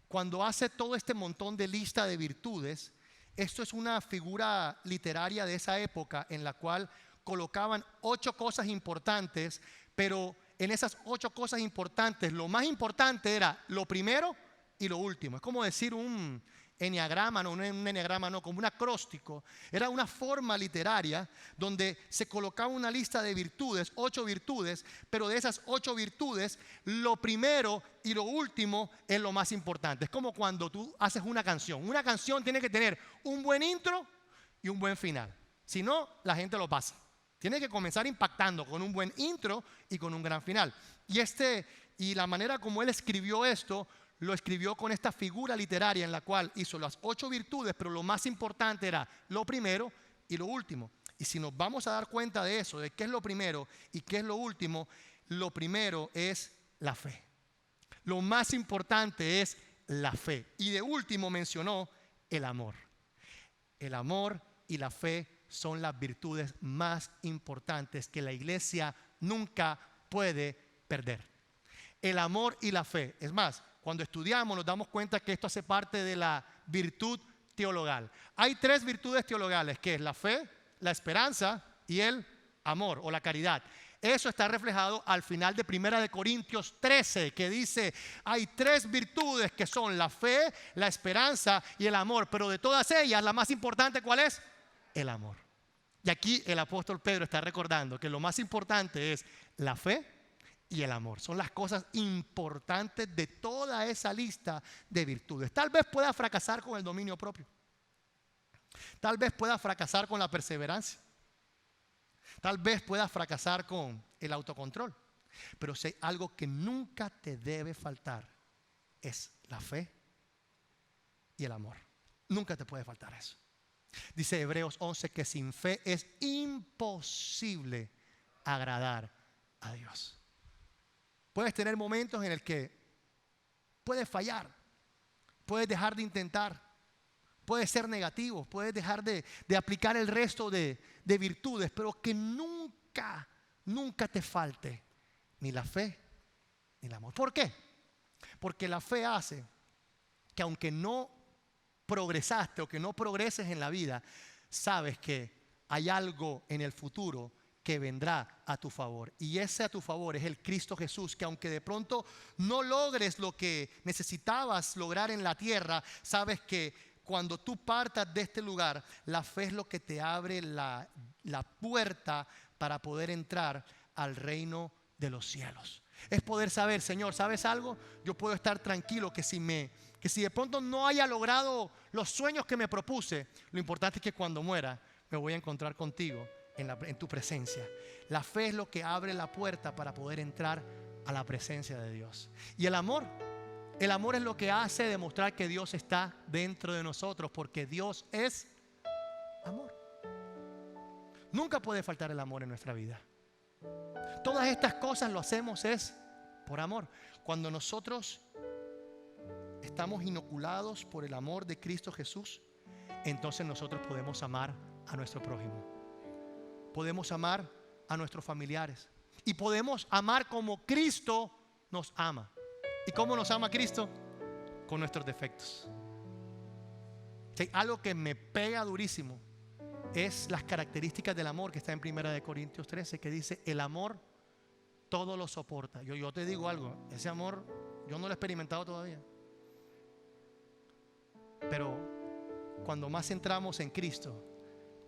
cuando hace todo este montón de lista de virtudes, esto es una figura literaria de esa época en la cual colocaban 8 cosas importantes, pero en esas 8 cosas importantes, lo más importante era lo primero y lo último. Es como decir un enneagrama, como un acróstico. Era una forma literaria donde se colocaba una lista de virtudes, 8 virtudes, pero de esas 8 virtudes, lo primero y lo último es lo más importante. Es como cuando tú haces una canción. Una canción tiene que tener un buen intro y un buen final. Si no, la gente lo pasa. Tiene que comenzar impactando con un buen intro y con un gran final. Y la manera como él escribió esto, lo escribió con esta figura literaria en la cual hizo las 8 virtudes, pero lo más importante era lo primero y lo último. Y si nos vamos a dar cuenta de eso, de qué es lo primero y qué es lo último, lo primero es la fe. Lo más importante es la fe. Y de último mencionó el amor. El amor y la fe son las virtudes más importantes que la iglesia nunca puede perder. El amor y la fe. Es más, cuando estudiamos nos damos cuenta que esto hace parte de la virtud teologal. Hay 3 virtudes teologales, que es la fe, la esperanza y el amor o la caridad. Eso está reflejado al final de 1 Corintios 13, que dice, hay 3 virtudes que son la fe, la esperanza y el amor. Pero de todas ellas, la más importante, ¿cuál es? El amor. Y aquí el apóstol Pedro está recordando que lo más importante es la fe y el amor. Son las cosas importantes de toda esa lista de virtudes. Tal vez pueda fracasar con el dominio propio. Tal vez pueda fracasar con la perseverancia. Tal vez pueda fracasar con el autocontrol. Pero si hay algo que nunca te debe faltar, es la fe y el amor. Nunca te puede faltar eso. Dice Hebreos 11 que sin fe es imposible agradar a Dios. Puedes tener momentos en el que puedes fallar, puedes dejar de intentar, puedes ser negativo, puedes dejar de aplicar el resto de virtudes, pero que nunca te falte ni la fe ni el amor. ¿Por qué? Porque la fe hace que aunque no progresaste o que no progreses en la vida, sabes que hay algo en el futuro que vendrá a tu favor. Y ese a tu favor es el Cristo Jesús, que aunque de pronto no logres lo que necesitabas lograr en la tierra, sabes que cuando tú partas de este lugar, la fe es lo que te abre la puerta para poder entrar al reino de los cielos. Es poder saber, Señor, ¿sabes algo? Yo puedo estar tranquilo que si de pronto no haya logrado los sueños que me propuse, lo importante es que cuando muera me voy a encontrar contigo en tu presencia. La fe es lo que abre la puerta para poder entrar a la presencia de Dios. Y el amor es lo que hace demostrar que Dios está dentro de nosotros, porque Dios es amor. Nunca puede faltar el amor en nuestra vida. Todas estas cosas lo hacemos es por amor. Cuando nosotros estamos inoculados por el amor de Cristo Jesús, entonces nosotros podemos amar a nuestro prójimo. Podemos amar a nuestros familiares. Y podemos amar como Cristo nos ama. ¿Y cómo nos ama Cristo? Con nuestros defectos. ¿Sí? Algo que me pega durísimo es las características del amor que está en 1 Corintios 13, que dice: el amor todo lo soporta. Yo te digo algo, ese amor yo no lo he experimentado todavía. Pero cuando más entramos en Cristo,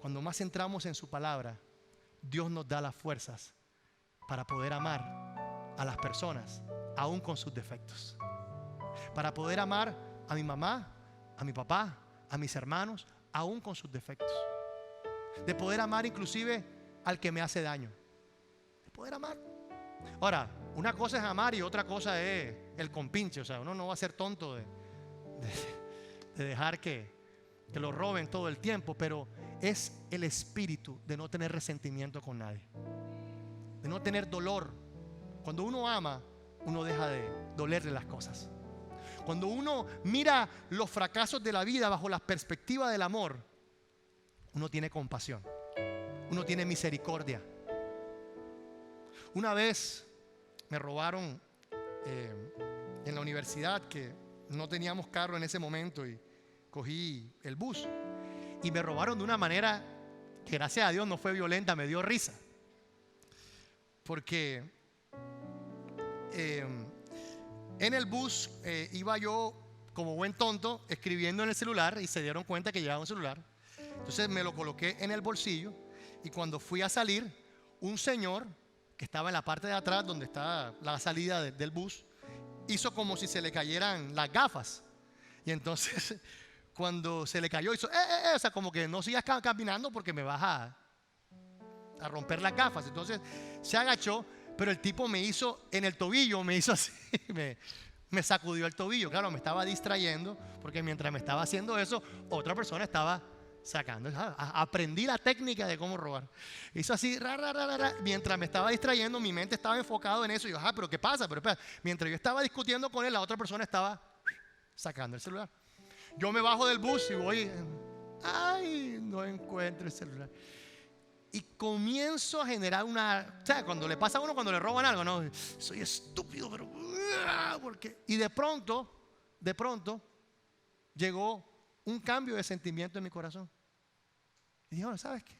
cuando más entramos en su palabra, Dios nos da las fuerzas para poder amar a las personas aún con sus defectos, para poder amar a mi mamá, a mi papá, a mis hermanos aún con sus defectos, de poder amar inclusive al que me hace daño, de poder amar. Ahora, una cosa es amar y otra cosa es el compinche. O sea, uno no va a ser tonto de dejar que lo roben todo el tiempo, pero es el espíritu de no tener resentimiento con nadie, de no tener dolor. Cuando uno ama, uno deja de dolerle las cosas. Cuando uno mira los fracasos de la vida bajo la perspectiva del amor, uno tiene compasión, uno tiene misericordia. Una vez me robaron en la universidad, que no teníamos carro en ese momento, y cogí el bus y me robaron de una manera que gracias a Dios no fue violenta. Me dio risa porque en el bus iba yo como buen tonto escribiendo en el celular, y se dieron cuenta que llevaba un celular. Entonces me lo coloqué en el bolsillo, y cuando fui a salir, un señor que estaba en la parte de atrás donde está la salida del bus hizo como si se le cayeran las gafas. Y entonces cuando se le cayó hizo o sea, como que no sigas caminando porque me vas a romper las gafas. Entonces se agachó, pero el tipo me hizo en el tobillo, me hizo así, me sacudió el tobillo. Claro, me estaba distrayendo, porque mientras me estaba haciendo eso, otra persona estaba sacando. Aprendí la técnica de cómo robar. Hizo así, mientras me estaba distrayendo, mi mente estaba enfocado en eso. Y yo, pero ¿qué pasa? Pero espera, mientras yo estaba discutiendo con él, la otra persona estaba sacando el celular. Yo me bajo del bus y voy, no encuentro el celular. Y comienzo a generar una, o sea, cuando le pasa a uno cuando le roban algo, no, soy estúpido, pero ¿por qué? Y de pronto llegó un cambio de sentimiento en mi corazón. Y dije, bueno, ¿sabes qué?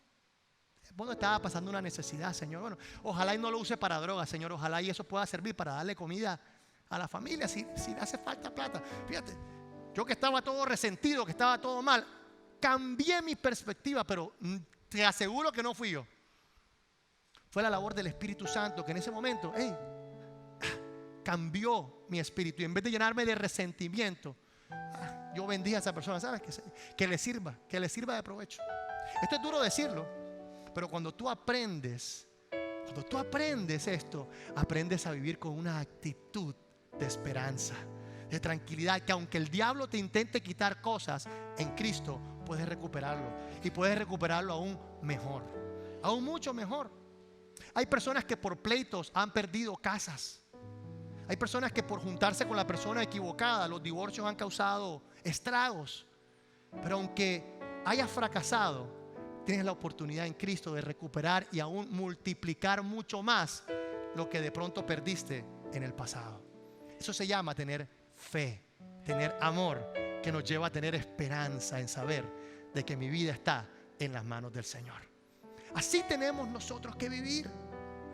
Bueno, estaba pasando una necesidad, Señor. Bueno, ojalá y no lo use para drogas, Señor. Ojalá y eso pueda servir para darle comida a la familia si le hace falta plata. Fíjate, yo que estaba todo resentido, que estaba todo mal, cambié mi perspectiva, pero te aseguro que no fui yo. Fue la labor del Espíritu Santo que en ese momento cambió mi espíritu. Y en vez de llenarme de resentimiento, yo bendiga a esa persona, ¿sabes? Que le sirva de provecho. Esto es duro decirlo, pero cuando tú aprendes esto, aprendes a vivir con una actitud de esperanza, de tranquilidad, que aunque el diablo te intente quitar cosas, en Cristo puedes recuperarlo, y puedes recuperarlo aún mejor, aún mucho mejor. Hay personas que por pleitos han perdido casas. Hay personas que por juntarse con la persona equivocada, los divorcios han causado estragos. Pero aunque hayas fracasado, tienes la oportunidad en Cristo de recuperar y aún multiplicar mucho más lo que de pronto perdiste en el pasado. Eso se llama tener fe tener amor que nos lleva a tener esperanza en saber de que mi vida está en las manos del Señor. Así tenemos nosotros que vivir,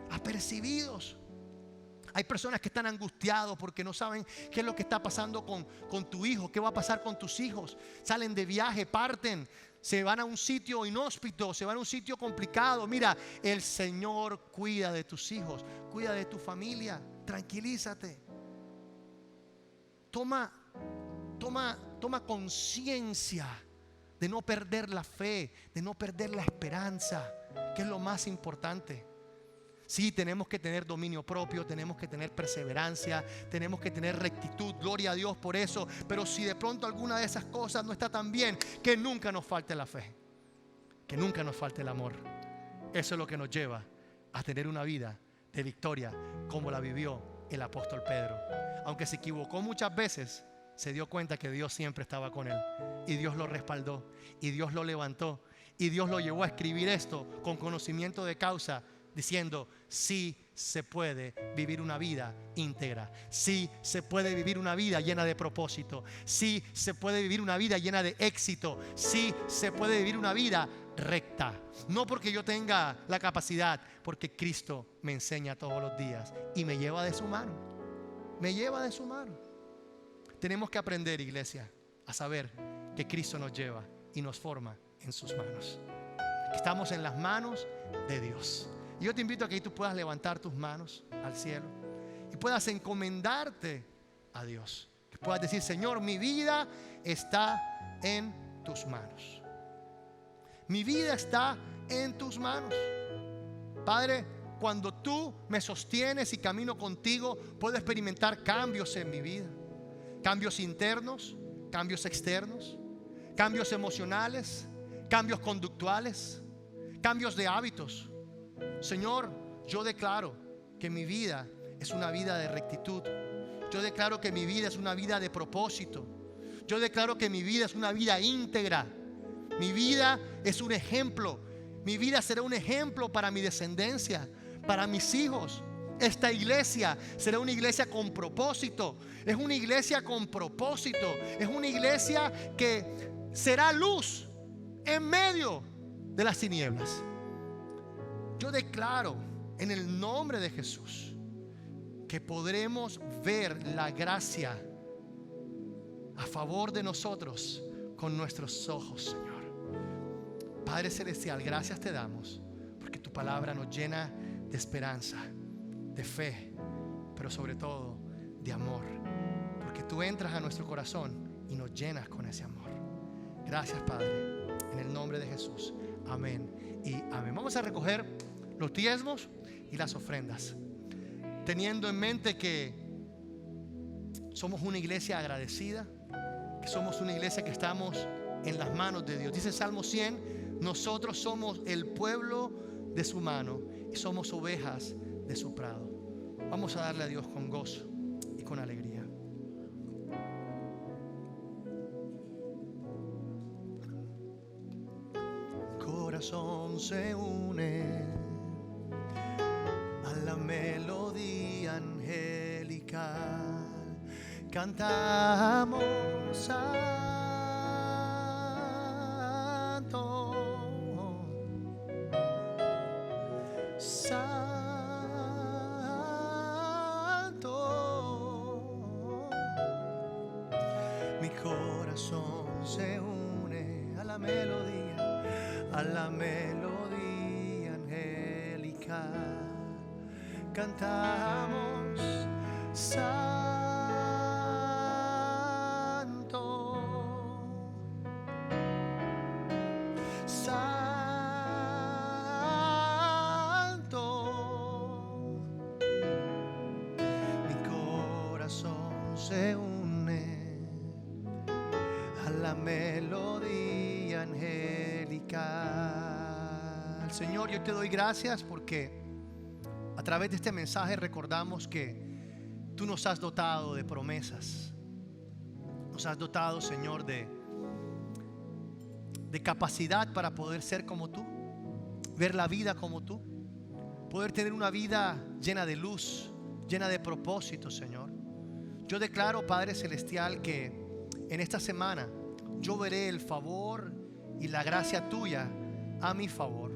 apercibidos. Hay personas que están angustiados porque no saben qué es lo que está pasando con tu hijo, qué va a pasar con tus hijos. Salen de viaje, parten, se van a un sitio inhóspito, se van a un sitio complicado. Mira, el Señor cuida de tus hijos, cuida de tu familia. Tranquilízate. Toma conciencia de no perder la fe, de no perder la esperanza, que es lo más importante. Sí, tenemos que tener dominio propio, tenemos que tener perseverancia, tenemos que tener rectitud, gloria a Dios por eso. Pero si de pronto alguna de esas cosas no está tan bien, que nunca nos falte la fe, que nunca nos falte el amor. Eso es lo que nos lleva a tener una vida de victoria como la vivió el apóstol Pedro. Aunque se equivocó muchas veces, se dio cuenta que Dios siempre estaba con él, y Dios lo respaldó, y Dios lo levantó, y Dios lo llevó a escribir esto con conocimiento de causa, diciendo: sí se puede vivir una vida íntegra, sí se puede vivir una vida llena de propósito, sí se puede vivir una vida llena de éxito, sí se puede vivir una vida recta. No porque yo tenga la capacidad, porque Cristo me enseña todos los días y me lleva de su mano, me lleva de su mano. Tenemos que aprender, iglesia, a saber que Cristo nos lleva y nos forma en sus manos. Estamos en las manos de Dios. Y yo te invito a que tú puedas levantar tus manos al cielo y puedas encomendarte a Dios. Que puedas decir: Señor, mi vida está en tus manos. Mi vida está en tus manos. Padre, cuando tú me sostienes y camino contigo, puedo experimentar cambios en mi vida. Cambios internos, cambios externos, cambios emocionales, cambios conductuales, cambios de hábitos. Señor, yo declaro que mi vida es una vida de rectitud. Yo declaro que mi vida es una vida de propósito. Yo declaro que mi vida es una vida íntegra. Mi vida es un ejemplo. Mi vida será un ejemplo para mi descendencia, para mis hijos. Esta iglesia será una iglesia con propósito. Es una iglesia con propósito. Es una iglesia que será luz en medio de las tinieblas. Yo declaro en el nombre de Jesús que podremos ver la gracia a favor de nosotros con nuestros ojos, Señor. Padre Celestial, gracias te damos porque tu palabra nos llena de esperanza, de fe, pero sobre todo de amor, porque tú entras a nuestro corazón y nos llenas con ese amor. Gracias, Padre, en el nombre de Jesús. Amén y amén. Vamos a recoger los diezmos y las ofrendas, teniendo en mente que somos una iglesia agradecida, que somos una iglesia que estamos en las manos de Dios. Dice el Salmo 100: nosotros somos el pueblo de su mano y somos ovejas de su prado. Vamos a darle a Dios con gozo y con alegría. Corazón se une a la melodía angelical, cantamos santo, santo. Mi corazón se une a la melodía angelical. Cantamos santo, santo. Mi corazón se une a la melodía angelical. Señor, yo te doy gracias porque a través de este mensaje recordamos que tú nos has dotado de promesas. Nos has dotado, Señor, de capacidad para poder ser como tú, ver la vida como tú, poder tener una vida llena de luz, llena de propósito, Señor. Yo declaro, Padre Celestial, que en esta semana yo veré el favor y la gracia tuya a mi favor.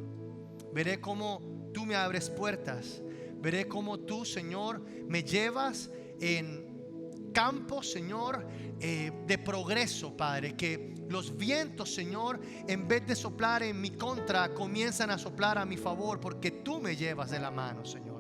Veré cómo tú me abres puertas. Veré cómo tú, Señor, me llevas en campos, Señor, de progreso, Padre. Que los vientos, Señor, en vez de soplar en mi contra, comienzan a soplar a mi favor, porque tú me llevas de la mano, Señor.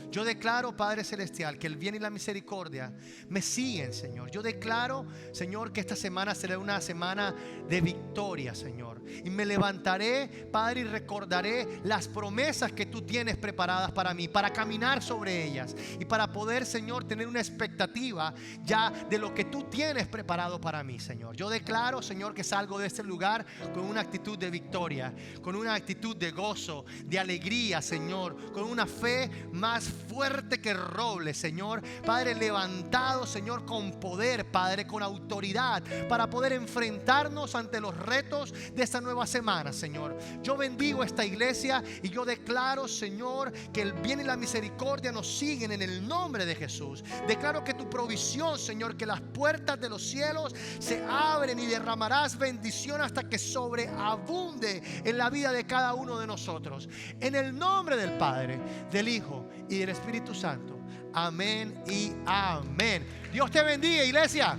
Yo declaro, Padre Celestial, que el bien y la misericordia me siguen, Señor. Yo declaro, Señor, que esta semana será una semana de victoria, Señor. Y me levantaré, Padre, y recordaré las promesas que tú tienes preparadas para mí, para caminar sobre ellas y para poder, Señor, tener una expectativa ya de lo que tú tienes preparado para mí, Señor. Yo declaro, Señor, que salgo de este lugar con una actitud de victoria, con una actitud de gozo, de alegría, Señor, con una fe más fuerte que roble, Señor. Padre, levantado, Señor, con poder, Padre, con autoridad, para poder enfrentarnos ante los retos de esta nueva semana, Señor. Yo bendigo esta iglesia y yo declaro, Señor, que el bien y la misericordia nos siguen en el nombre de Jesús. Declaro que tu provisión, Señor, que las puertas de los cielos se abren y derramarás bendición hasta que sobreabunde en la vida de cada uno de nosotros. En el nombre del Padre, del Hijo y del Espíritu Santo. Amén y amén. Dios te bendiga, iglesia.